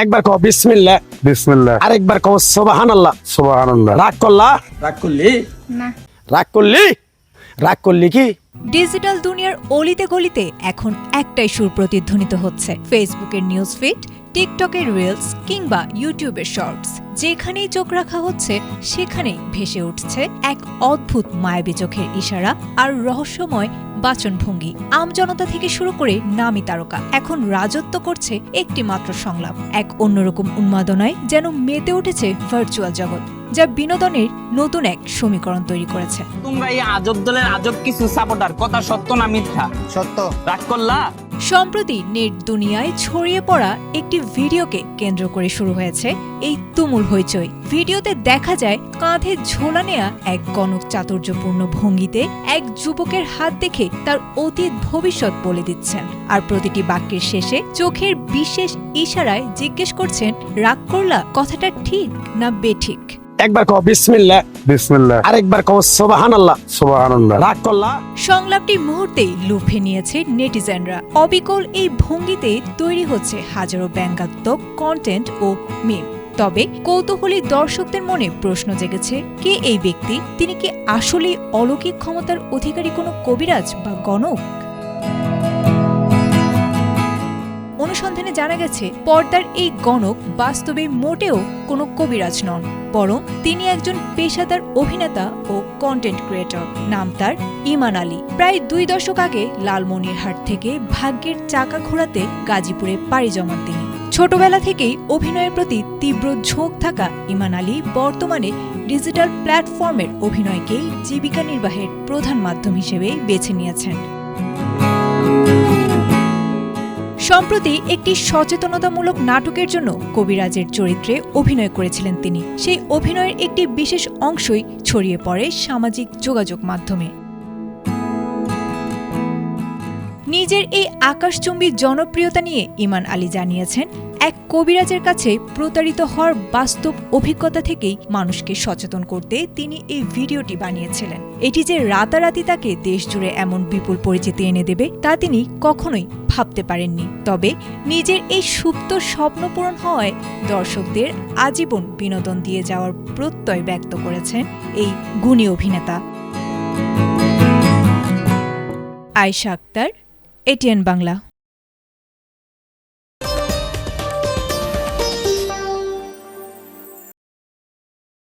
একবার কও বিসমিল্লাহ। বিসমিল্লাহ। আরেকবার কও সুবহানাল্লাহ। সুবহানাল্লাহ। রাগ করলা? রাগ করলি না। রাগ করলি? রাগ করলি কি? ডিজিটাল দুনিয়ার অলিতে গলিতে এখন একটাই সুর প্রতিধ্বনিত হচ্ছে, ফেসবুকের নিউজ ফিড, টিকটকের রিলস কিংবা ইউটিউবের শর্টস। যেখানেই চোখ রাখা হচ্ছে সেখানেই ভেসে উঠছে এক অদ্ভুত মায়াবী চোখের ইশারা আর রহস্যময় বাচনভঙ্গি। আমজনতা থেকে শুরু করে নামী তারকা এখন রাজত্ব করছে একটি মাত্র সংলাপ, এক অন্যরকম উন্মাদনায় যেন মেতে উঠেছে ভার্চুয়াল জগৎ, যা বিনোদনের নতুন এক সমীকরণ তৈরি করেছে। তোমরা এই আজব দলের আজব কিছু সাপোর্টার, কথা সত্য না মিথ্যা? সত্য। রাগ করলা? সম্প্রতি নেট দুনিয়ায় ছড়িয়ে পড়া একটি ভিডিওকে কেন্দ্র করে শুরু হয়েছে এই তুমুল হইচই। ভিডিওতে দেখা যায় কাঁধে ঝোলা নেয়া এক গণক চাতুর্যপূর্ণ ভঙ্গিতে এক যুবকের হাত দেখে তার অতীত ভবিষ্যৎ বলে দিচ্ছেন, আর প্রতিটি বাক্যের শেষে চোখের বিশেষ ইশারায় জিজ্ঞেস করছেন, রাগ করলা কথাটা ঠিক না বেঠিক? একবার কও বিসমিল্লাহ। বিসমিল্লাহ। আরেকবার কও সুবহানাল্লাহ। সুবহানাল্লাহ। রাগ করলা? সংলাপটি মুহূর্তেই লুফে নিয়েছে নেটিজেনরা। অবিকল এই ভঙ্গিতে তৈরি হচ্ছে হাজারো ব্যঙ্গাত্মক কন্টেন্ট ও মিম। তবে কৌতূহলী দর্শকদের মনে প্রশ্ন জেগেছে, কে এই ব্যক্তি? তিনি কি আসলেই অলৌকিক ক্ষমতার অধিকারী কোনো কবিরাজ বা গণক? অনুসন্ধানে জানা গেছে, পর্দার এই গণক বাস্তবে মোটেও কোনো কবিরাজ নন, বরং তিনি একজন পেশাদার অভিনেতা ও কন্টেন্ট ক্রিয়েটর। নাম তার ইমান আলী। প্রায় 2 দশক আগে লালমনিরহাট থেকে ভাগ্যের চাকা ঘোরাতে গাজীপুরে পাড়ি জমান তিনি। ছোটবেলা থেকেই অভিনয়ের প্রতি তীব্র ঝোঁক থাকা ইমান আলী বর্তমানে ডিজিটাল প্ল্যাটফর্মের অভিনয়কেই জীবিকা নির্বাহের প্রধান মাধ্যম হিসেবে বেছে নিয়েছেন। সম্প্রতি একটি সচেতনতামূলক নাটকের জন্য কবিরাজের চরিত্রে অভিনয় করেছিলেন তিনি। সেই অভিনয়ের একটি বিশেষ অংশই ছড়িয়ে পড়ে সামাজিক যোগাযোগ মাধ্যমে। নিজের এই আকাশচুম্বী জনপ্রিয়তা নিয়ে ইমান আলী জানিয়েছেন, এক কবিরাজের কাছে প্রতারিত হওয়ার বাস্তব অভিজ্ঞতা থেকেই মানুষকে সচেতন করতে তিনি এই ভিডিওটি বানিয়েছিলেন। এটি যে রাতারাতি তাকে দেশজুড়ে এমন বিপুল পরিচিতি এনে দেবে তা তিনি কখনোই ভাবতে পারেননি। তবে নিজের এই সুপ্ত স্বপ্ন পূরণ হওয়ায় দর্শকদের আজীবন বিনোদন দিয়ে যাওয়ার প্রত্যয় ব্যক্ত করেছেন এই গুণী অভিনেতা। আয়েশা আক্তার, এটিএন বাংলা।